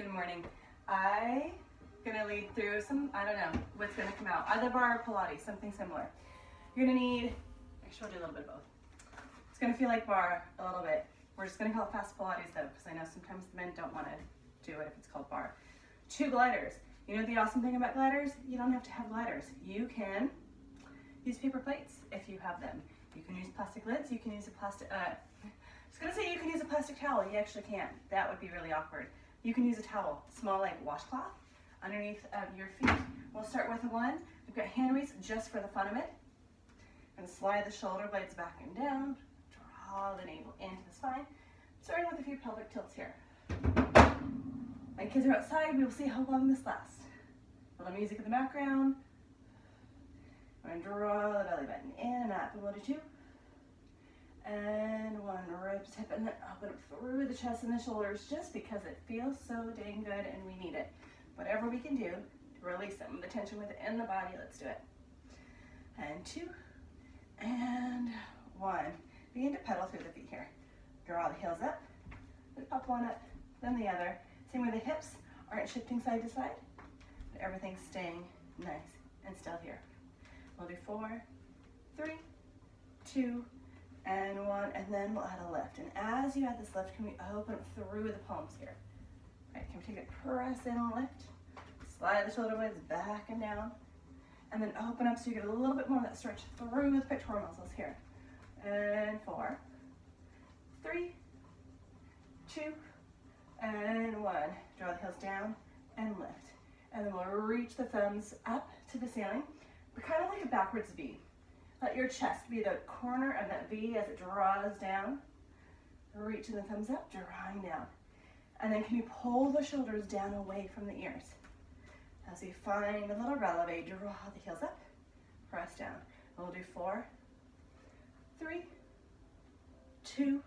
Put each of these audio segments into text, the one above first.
Good morning. I'm gonna lead through some, I don't know what's gonna come out, either bar or Pilates, something similar. You're gonna need, actually I'll do a little bit of both. It's gonna feel like bar a little bit. We're just gonna call it fast Pilates though, because I know sometimes the men don't wanna do it if it's called bar. 2 gliders. You know the awesome thing about gliders? You don't have to have gliders. You can use paper plates if you have them. You can use plastic lids, you can use a plastic, I was gonna say you can use a plastic towel. You actually can't. That would be really awkward. You can use a towel, small like washcloth, underneath your feet. We'll start with 1. We've got hand weights just for the fun of it. I'm gonna slide the shoulder blades back and down, draw the navel into the spine, starting with a few pelvic tilts here. My kids are outside, we will see how long this lasts. A little music in the background. I'm gonna draw the belly button in and up, and we'll do 2. And 1, ribs, hip, and then open up through the chest and the shoulders just because it feels so dang good and we need it. Whatever we can do to release some of the tension within the body, let's do it. And 2, and 1. Begin to pedal through the feet here. Draw the heels up, pop one up, then the other. Same way the hips aren't shifting side to side, but everything's staying nice and still here. We'll do 4, 3, 2, and 1, and then we'll add a lift. And as you add this lift, can we open up through the palms here? All right, can we take a press in and lift? Slide the shoulder blades back and down, and then open up so you get a little bit more of that stretch through the pectoral muscles here. And 4, 3, 2, and 1. Draw the heels down and lift. And then we'll reach the thumbs up to the ceiling. We're kind of like a backwards V. Let your chest be the corner of that V as it draws down. Reaching the thumbs up, drawing down. And then can you pull the shoulders down away from the ears? As you find a little releve, draw the heels up, press down. We'll do 4, 3, 2,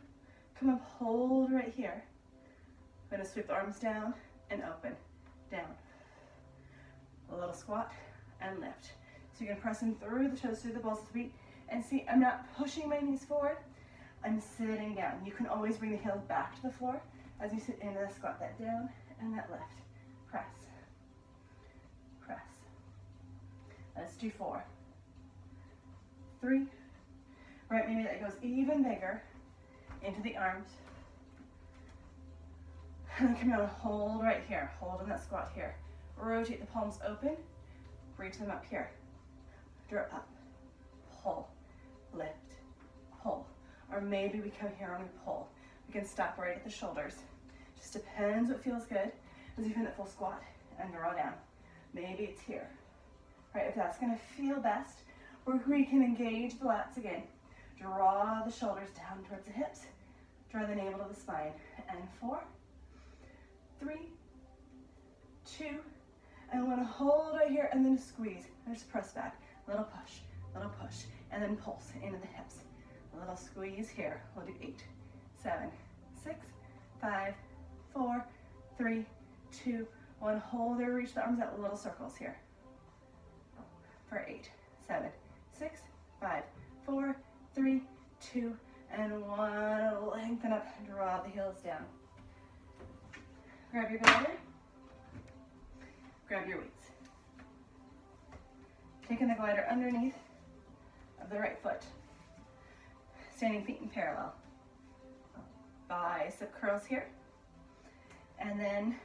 come up, hold right here. I'm gonna sweep the arms down and open, down. A little squat and lift. So you can press in through the toes, through the balls of the feet, and see I'm not pushing my knees forward, I'm sitting down. You can always bring the heels back to the floor as you sit into the squat, that down and that lift. Press, press. Let's do 4, 3, right, maybe that goes even bigger into the arms. And then come down and hold right here, hold in that squat here. Rotate the palms open, reach them up here. Draw up, pull, lift, pull. Or maybe we come here and we pull. We can stop right at the shoulders. Just depends what feels good as you find that full squat and draw down. Maybe it's here. Right, if that's gonna feel best, or we can engage the lats again. Draw the shoulders down towards the hips. Draw the navel to the spine. And 4, 3, 2, and want to hold right here and then squeeze and just press back. Little push, and then pulse into the hips. A little squeeze here. We'll do 8, 7, 6, 5, 4, 3, 2, 1. Hold there, reach the arms out, little circles here. For 8, 7, 6, 5, 4, 3, 2, and 1. Lengthen up, draw the heels down. Grab your glider, grab your weights. Taking the glider underneath of the right foot. Standing feet in parallel. Bicep curls here. And then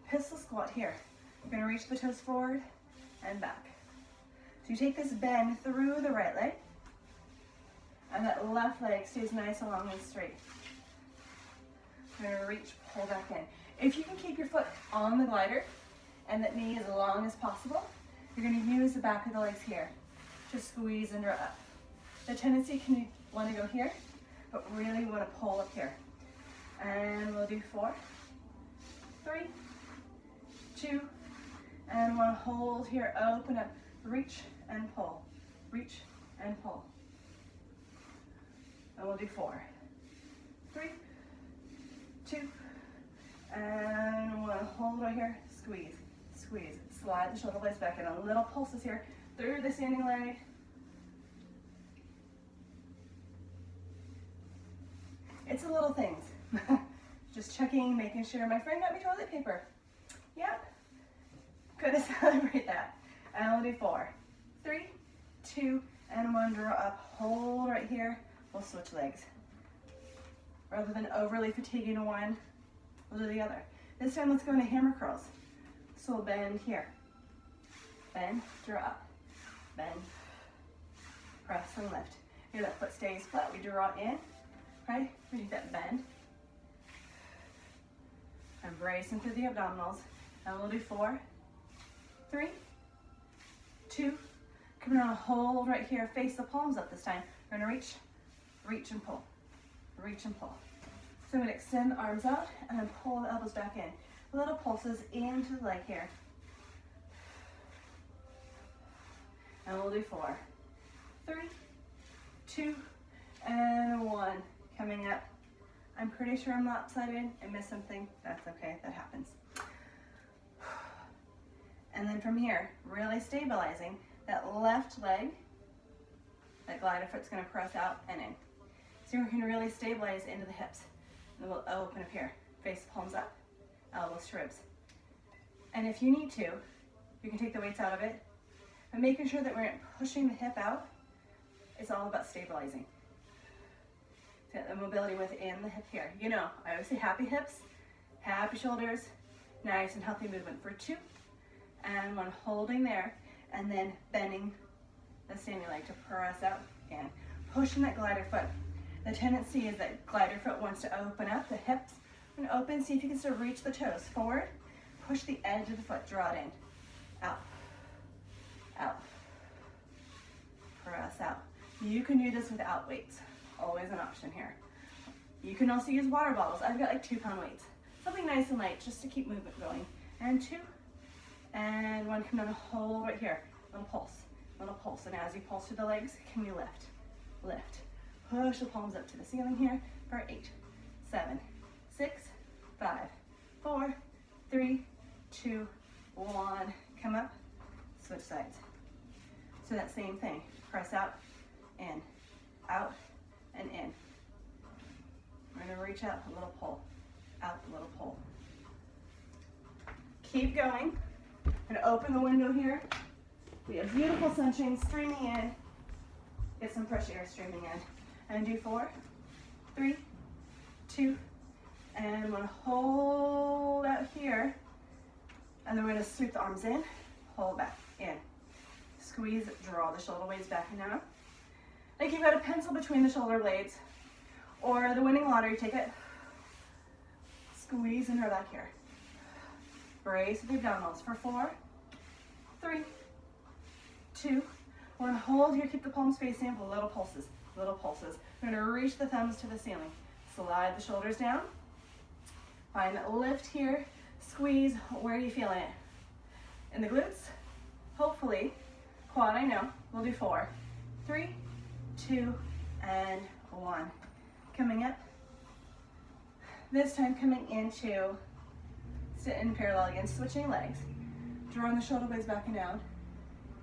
pistol squat here. You're gonna reach the toes forward and back. So you take this bend through the right leg, and that left leg stays nice and long and straight. You're gonna reach, pull back in. If you can keep your foot on the glider and that knee as long as possible, you're going to use the back of the legs here to squeeze and draw up. The tendency can you want to go here, but really want to pull up here. And we'll do 4, 3, 2, and 1. Hold here, open up, reach and pull, reach and pull. And we'll do 4, 3, 2, and 1. Hold right here, squeeze, squeeze. Slide the shoulder blades back in. A little pulses here through the standing leg. It's the little things. Just checking, making sure. My friend got me toilet paper. Gonna celebrate that. And we'll do 4, 3, 2, and 1. Draw up, hold right here. We'll switch legs. Rather than overly fatiguing one, we'll do the other. This time, let's go into hammer curls. So we'll bend here. Bend, draw up. Bend, press and lift. Here, that foot stays flat. We draw in, right? We do that bend. And bracing through the abdominals. And we'll do 4, 3, 2. Come around, hold right here. Face the palms up this time. We're gonna reach, reach and pull. Reach and pull. So I'm gonna extend the arms out and then pull the elbows back in. Little pulses into the leg here. And we'll do 4, 3, 2, and 1. Coming up. I'm pretty sure I'm lopsided. I missed something. That's okay, that happens. And then from here, really stabilizing that left leg. That glider foot's gonna press out and in. So we can really stabilize into the hips. And then we'll open up here. Face palms up, elbows to ribs. And if you need to, you can take the weights out of it. But making sure that we're pushing the hip out, it's all about stabilizing. Get the mobility within the hip here. You know, I always say happy hips, happy shoulders, nice and healthy movement for 2. And 1, holding there, and then bending the standing leg to press out and pushing that glider foot. The tendency is that glider foot wants to open up, the hips and open. See if you can still reach the toes forward. Push the edge of the foot, draw it in, out, out, press out. You can do this without weights, always an option here. You can also use water bottles. I've got like 2-pound weights. Something nice and light just to keep movement going. And 2, and 1, come down and hold right here. Little pulse, little pulse. And as you pulse through the legs, can you lift, lift. Push the palms up to the ceiling here for 8, 7, 6, 5, 4, 3, 2, 1. Come up, switch sides. So that same thing, press out, in, out, and in. We're gonna reach out, a little pull, out, a little pull. Keep going. I'm gonna open the window here. We have beautiful sunshine streaming in. Get some fresh air streaming in. And do 4, 3, 2, and 1. Hold out here. And then we're gonna sweep the arms in, hold back, in. Squeeze, draw the shoulder blades back and down. Like you've got a pencil between the shoulder blades, or the winning lottery ticket. Squeeze and draw back here. Brace with the abdominals for 4, 3, 2, 1. Hold here, keep the palms facing up, little pulses, little pulses. We're gonna reach the thumbs to the ceiling. Slide the shoulders down. Find that lift here, squeeze. Where are you feeling it? In the glutes? Hopefully. Quad, I know. We'll do 4, 3, 2, and 1. Coming up. This time coming into sit in parallel again, switching legs. Drawing the shoulder blades back and down.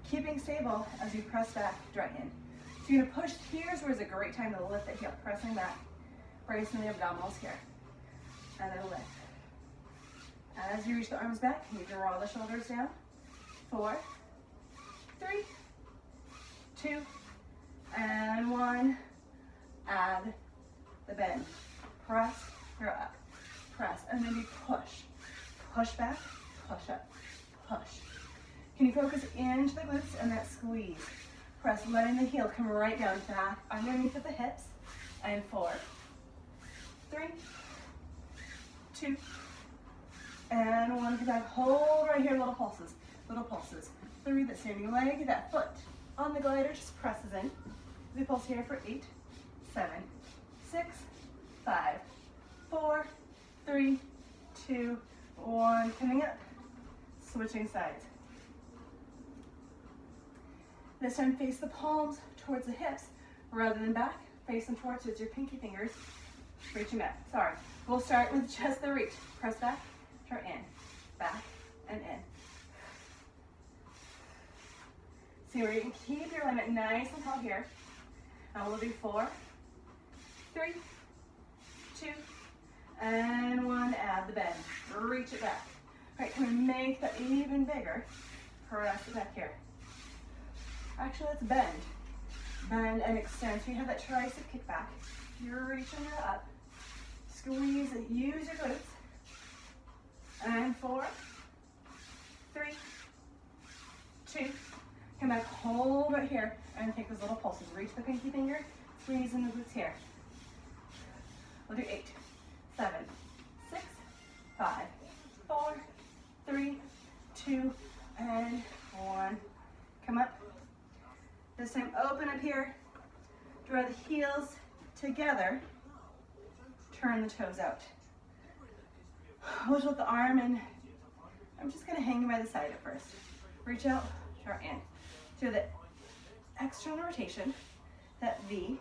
Keeping stable as you press back, draw in. So you're gonna push, here's where it's a great time to lift the heel, pressing back, bracing the abdominals here. And then lift. As you reach the arms back, you draw the shoulders down. 4, 3, 2, and 1. Add the bend. Press, draw up, press, and then you push. Push back, push up, push. Can you focus into the glutes and that squeeze? Press, letting the heel come right down, back underneath of the hips. And 4, 3, 2, and 1. Come back, hold right here, little pulses, little pulses. 3, that standing leg, that foot on the glider just presses in. We pulse here for 8, 7, 6, 5, 4, 3, 2, 1. Coming up, switching sides. This time face the palms towards the hips rather than back. Face them towards your pinky fingers. Reaching back. Sorry. We'll start with just the reach. Press back, draw in, back, and in. See where you can keep your limit nice and tall here. Now we'll do 4, 3, 2, and 1. Add the bend. Reach it back. Right, can we make that even bigger? Press it back here. Actually, let's bend. Bend and extend. So you have that tricep kick back. You're reaching it up. Squeeze it. Use your glutes. And 4, 3, 2. Come back. Hold right here. And take those little pulses. Reach the pinky finger. Squeeze in the glutes here. We'll do 8, 7, 6, 5, 4, 3, 2, and 1. Come up. This time, open up here. Draw the heels together. Turn the toes out. Lift up the arm, and I'm just going to hang by the side at first. Reach out, draw in. Do the external rotation, that V,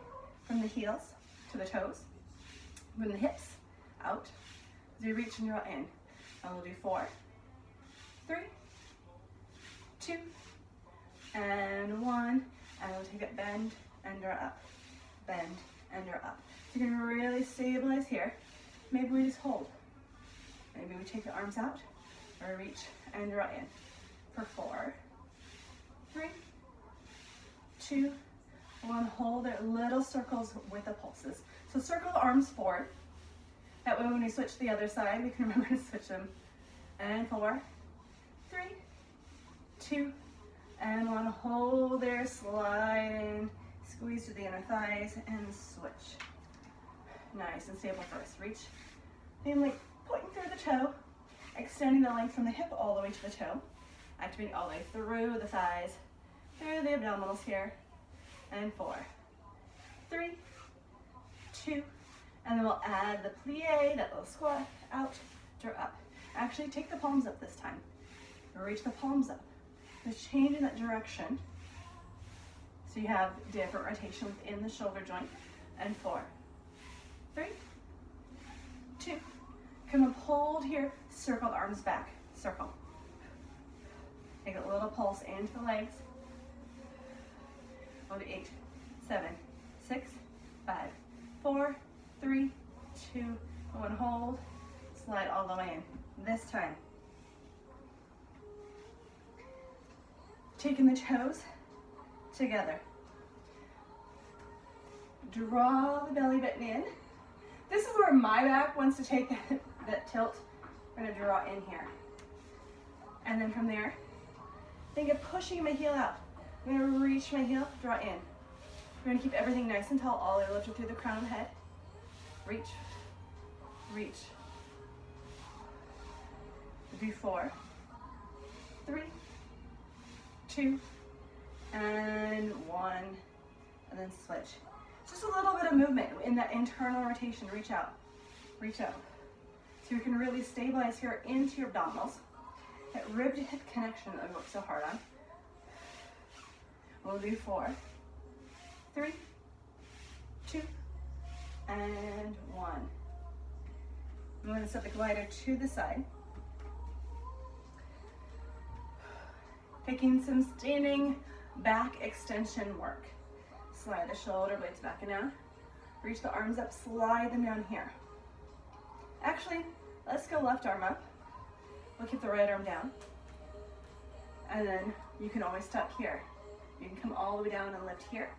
from the heels to the toes. From the hips out. As you reach and draw in. And we'll do 4, 3, 2, and 1. And we'll take it, bend and draw up. Bend and draw up. So you're going to really stabilize here. Maybe we just hold. Maybe we take the arms out or reach and draw in. For 4, 3, 2, 1. Hold it. Little circles with the pulses. So circle the arms forward. That way when we switch to the other side, we can remember to switch them. And 4, 3, 2, and 1. Hold there, slide in, squeeze to the inner thighs, and switch. Nice and stable first. Reach, mainly pointing through the toe, extending the length from the hip all the way to the toe, activating all the way through the thighs, through the abdominals here, and 4, 3, 2, and then we'll add the plie, that little squat, out, draw up. Actually, take the palms up this time. Reach the palms up. Just changing that direction. So you have different rotation within the shoulder joint. And 4, 3, 2. Come up, hold here. Circle the arms back. Circle. Take a little pulse into the legs. We'll do 8, 7, 6, 5, 4, 3, 2, 1. Hold. Slide all the way in. This time, taking the toes together. Draw the belly button in. This is where my back wants to take that tilt. I'm going to draw in here. And then from there, think of pushing my heel out. I'm going to reach my heel, draw in. We're going to keep everything nice and tall, all the way lifted through the crown of the head. Reach, reach. Do 4, 3, 2, and 1, and then switch. Just a little bit of movement in that internal rotation. Reach out, reach out. So you can really stabilize here into your abdominals. That rib to hip connection that we work so hard on. We'll do 4, 3, 2, and 1. I'm going to set the glider to the side. Taking some standing back extension work. Slide the shoulder blades back and down. Reach the arms up, slide them down here. Actually, let's go left arm up. We'll keep the right arm down. And then you can always stop here. You can come all the way down and lift here.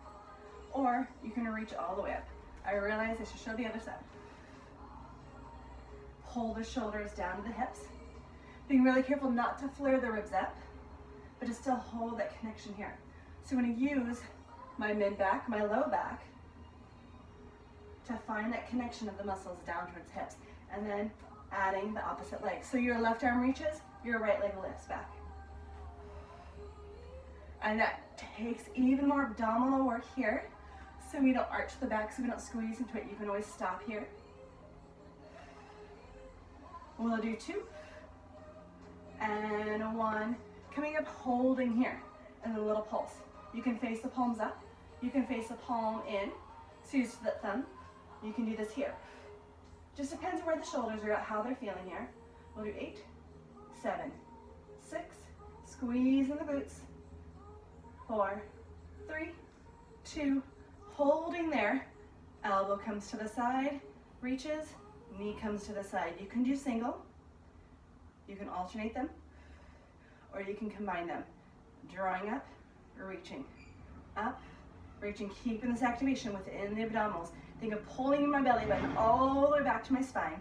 Or you can reach all the way up. I realize I should show the other side. Pull the shoulders down to the hips. Being really careful not to flare the ribs up, but to still hold that connection here. So I'm going to use my mid back, my low back, to find that connection of the muscles down towards hips, and then adding the opposite leg. So your left arm reaches, your right leg lifts back. And that takes even more abdominal work here, so we don't arch the back, so we don't squeeze into it. You can always stop here. We'll do 2, and 1. Coming up, holding here, and a little pulse. You can face the palms up. You can face the palm in. So use the thumb. You can do this here. Just depends on where the shoulders are at, how they're feeling here. We'll do 8, 7, 6. Squeeze in the glutes. 4, 3, 2. Holding there. Elbow comes to the side, reaches, knee comes to the side. You can do single. You can alternate them, or you can combine them. Drawing up, reaching, up, reaching, keeping this activation within the abdominals. Think of pulling my belly button all the way back to my spine.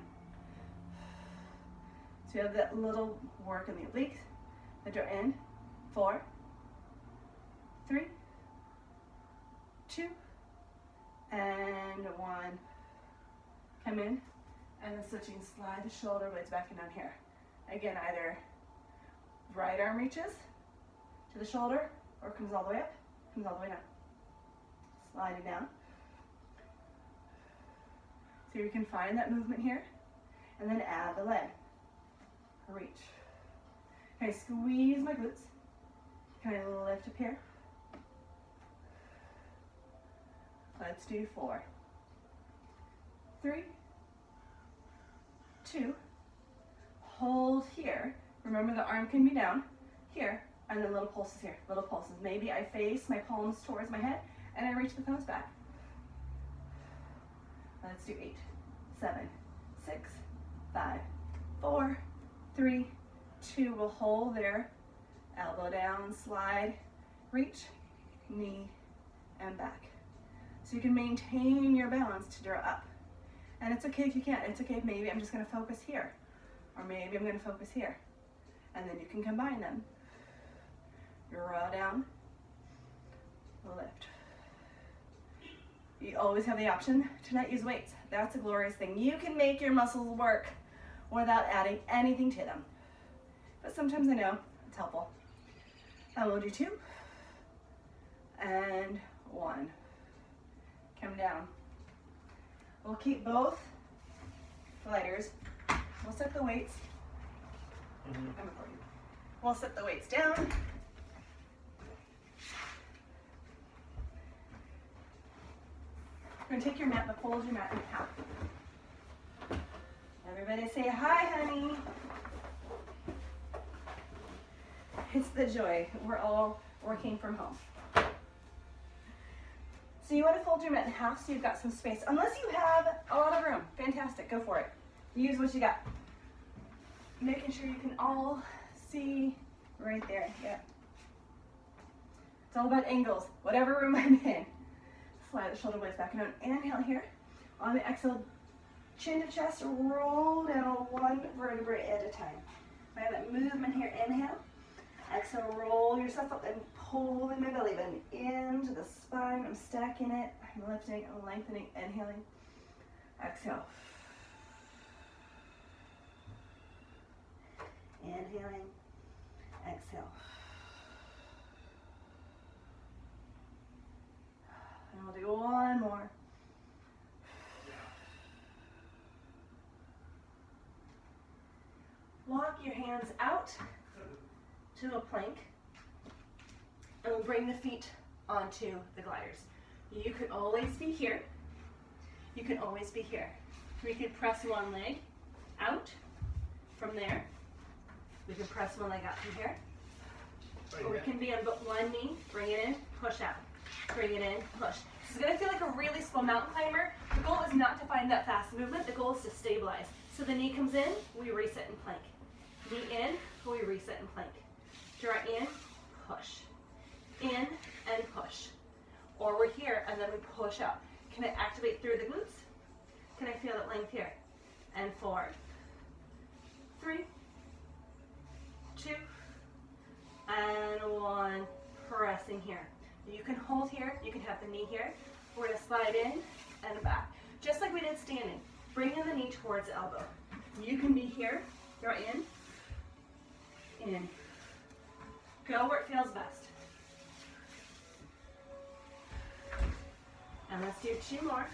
So you have that little work in the obliques. Then draw in, 4, 3, 2, and 1. Come in, and then switching, slide the shoulder blades back and down here. Again, either right arm reaches to the shoulder, or comes all the way up, comes all the way down. Slide it down. So you can find that movement here, and then add the leg. Reach. Okay, squeeze my glutes. Can I lift up here? Let's do 4, 3, 2, hold here. Remember the arm can be down here, and then little pulses here, little pulses. Maybe I face my palms towards my head, and I reach the thumbs back. Let's do 8, 7, 6, 5, 4, 3, 2. We'll hold there. Elbow down, slide, reach, knee, and back. So you can maintain your balance to draw up. And it's okay if you can't. It's okay if maybe I'm just going to focus here. Or maybe I'm going to focus here. And then you can combine them. Draw down, lift. You always have the option to not use weights. That's a glorious thing. You can make your muscles work without adding anything to them. But sometimes I know it's helpful. And we'll do 2 and 1. Come down. We'll keep both gliders. We'll set the weights. I'm recording. We'll set the weights down. You're going to take your mat, but fold your mat in half. Everybody say hi, honey. It's the joy. We're all working from home. So you want to fold your mat in half so you've got some space. Unless you have a lot of room. Fantastic. Go for it. Use what you got. Making sure you can all see right there. Yeah. It's all about angles. Whatever room I'm in. Slide the shoulder blades back and down. Inhale here. On the exhale, chin to chest, roll down one vertebrae at a time. I have that movement here. Inhale. Exhale, roll yourself up and pulling my belly button into the spine. I'm stacking it. I'm lifting, I'm lengthening, inhaling. Exhale. Inhaling. Exhale. And we'll do one more. Walk your hands out to a plank, and we'll bring the feet onto the gliders. You could always be here. You can always be here. We could press one leg out from there. We can press one leg out from here. Or we can be on one knee, bring it in, push out. Bring it in, push. This is going to feel like a really slow mountain climber. The goal is not to find that fast movement. The goal is to stabilize. So the knee comes in, we reset and plank. Knee in, we reset and plank. Draw in, push. In and push. Or we're here and then we push out. Can I activate through the glutes? Can I feel that length here? And 4, 3, 2, and 1. Pressing here. You can hold here. You can have the knee here. We're going to slide in and back. Just like we did standing. Bring in the knee towards the elbow. You can be here. Draw in. In. Go where it feels best. And let's do 2 more.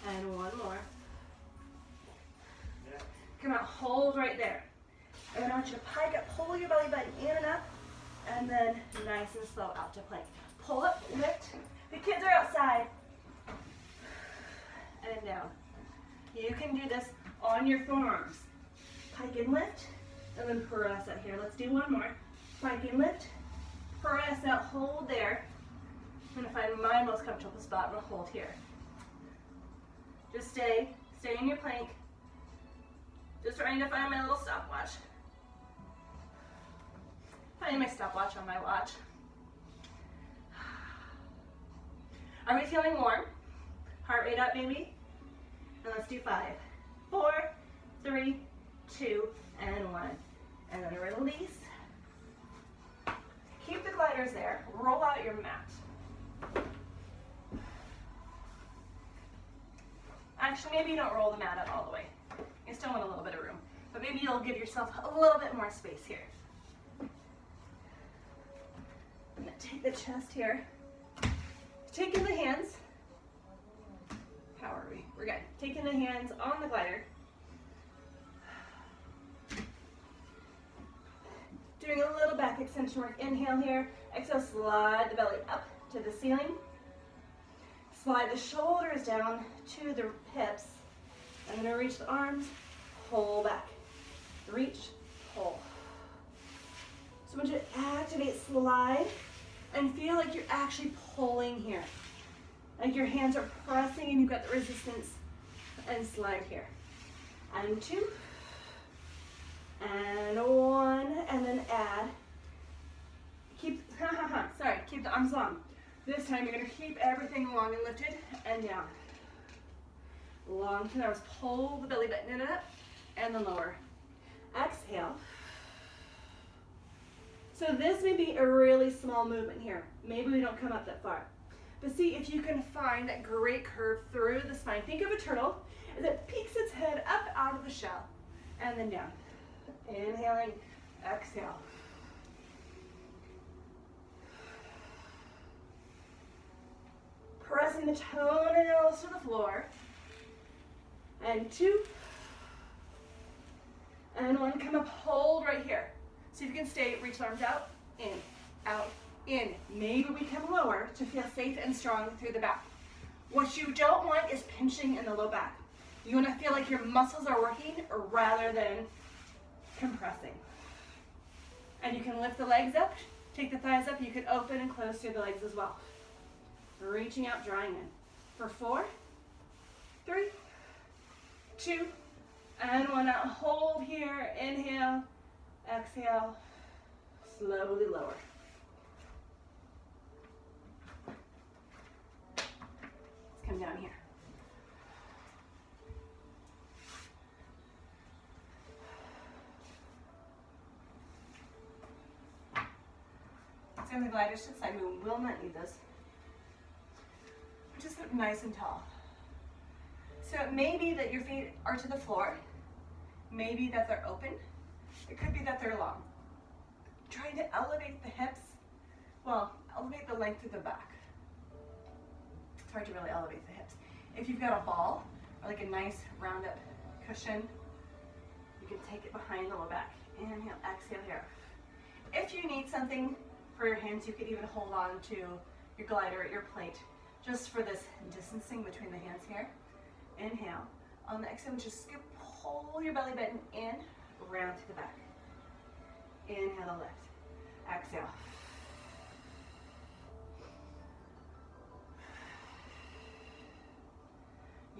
And 1 more. Come out, hold right there. And then I want you to pike up, pull your belly button in and up, and then nice and slow out to plank. Pull up, lift. The kids are outside. And down. You can do this on your forearms. Pike and lift, and then press out here. Let's do 1 more. Pike and lift, press out, hold there. I'm going to find my most comfortable spot and hold here. Just stay in your plank. Just trying to find my little stopwatch. Finding my stopwatch on my watch. Are we feeling warm? Heart rate up maybe? And let's do 5, 4, 3, 2, and 1. And then release. Keep the gliders there. Roll out your mat. Actually, maybe you don't roll the mat out all the way. You still want a little bit of room. But maybe you'll give yourself a little bit more space here. I'm going to take the chest here. Taking the hands. How are we? We're good. Taking the hands on the glider. Doing a little back extension work. Inhale here. Exhale, slide the belly up to the ceiling. Slide the shoulders down to the hips. I'm going to reach the arms, pull back. Reach, pull. So I want you to activate, slide, and feel like you're actually pulling here. Like your hands are pressing and you've got the resistance. And slide here. And 2. And 1. And then add. Keep the arms long. This time you're going to keep everything long and lifted and down. Long to the arms. Pull the belly button in and up. And then lower. Exhale. So this may be a really small movement here. Maybe we don't come up that far. But see if you can find that great curve through the spine. Think of a turtle as it peeks its head up out of the shell. And then down. Inhaling. Exhale. Pressing the toenails to the floor. And 2. And 1, come up, hold right here. So if you can stay, reach the arms out, in, out, in. Maybe we come lower to feel safe and strong through the back. What you don't want is pinching in the low back. You want to feel like your muscles are working rather than compressing. And you can lift the legs up, take the thighs up. You can open and close through the legs as well. Reaching out, drawing in. For 4, 3, 2, and 1 out. Hold here. Inhale. Exhale. Slowly lower. Let's come down here. Let's go to the gliders to the side. We will not need this. Just sit nice and tall. So it may be that your feet are to the floor. Maybe that they're open. It could be that they're long. Trying to elevate the hips. Well, elevate the length of the back. It's hard to really elevate the hips. If you've got a ball or like a nice round up cushion, you can take it behind the low back. Inhale, exhale here. If you need something for your hands, you could even hold on to your glider at your plate just for this distancing between the hands here. Inhale. On the exhale, just scoop, pull your belly button in, round to the back. Inhale, lift. Exhale.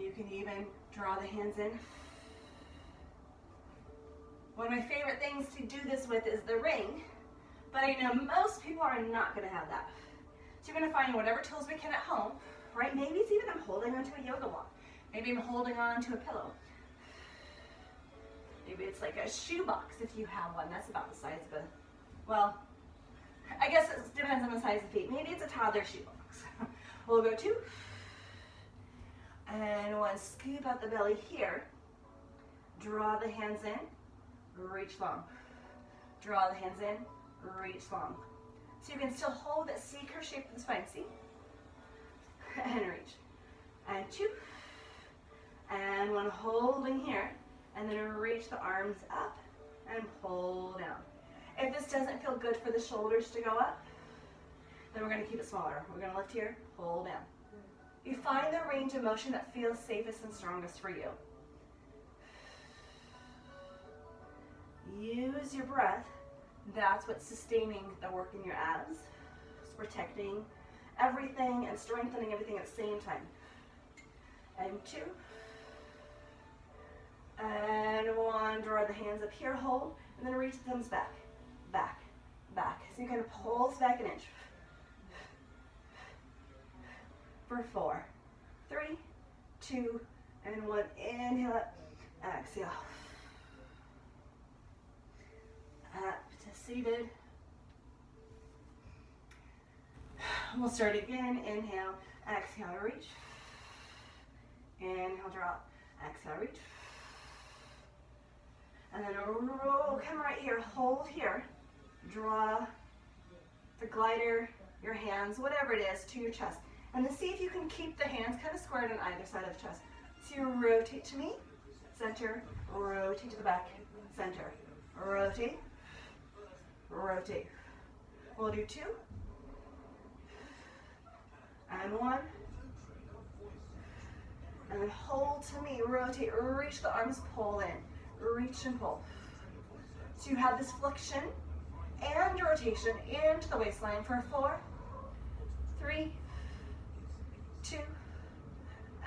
You can even draw the hands in. One of my favorite things to do this with is the ring, but I know most people are not going to have that. So you're going to find whatever tools we can at home, right? Maybe it's even I'm holding onto a yoga wall. Maybe I'm holding on to a pillow. Maybe it's like a shoe box if you have one. That's about the size of a, well, I guess it depends on the size of feet. Maybe it's a toddler shoe box. We'll go 2. And 1, scoop out the belly here. Draw the hands in, reach long. Draw the hands in, reach long. So you can still hold that C-curve shape of the spine, see? And reach. And 2. And 1, holding here. And then reach the arms up and pull down. If this doesn't feel good for the shoulders to go up, then we're going to keep it smaller. We're going to lift here, pull down. You find the range of motion that feels safest and strongest for you. Use your breath. That's what's sustaining the work in your abs. It's protecting everything and strengthening everything at the same time. And 2. And 1, the hands up here, hold, and then reach the thumbs back, back, back. So you kind of pulse back an inch. For 4, 3, 2, and 1. Inhale up, exhale. Up to seated. We'll start again. Inhale, exhale, reach. Inhale, drop. Exhale, reach. And then roll, come right here, hold here. Draw the glider, your hands, whatever it is, to your chest. And then see if you can keep the hands kind of squared on either side of the chest. So you rotate to me, center, rotate to the back, center, rotate, rotate. We'll do 2, and 1, and then hold to me, rotate, reach the arms, pull in, reach and pull. So you have this flexion and rotation into the waistline for 4, 3, 2,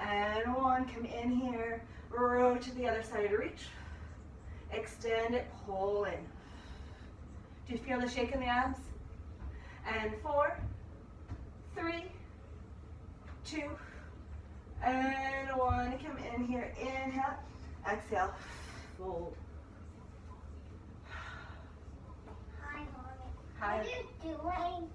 and 1. Come in here, rotate to the other side, reach, extend it, pull in. Do you feel the shake in the abs? And 4, 3, 2, and 1. Come in here, inhale, exhale, fold. Hi, Mommy. Hi. What are you doing?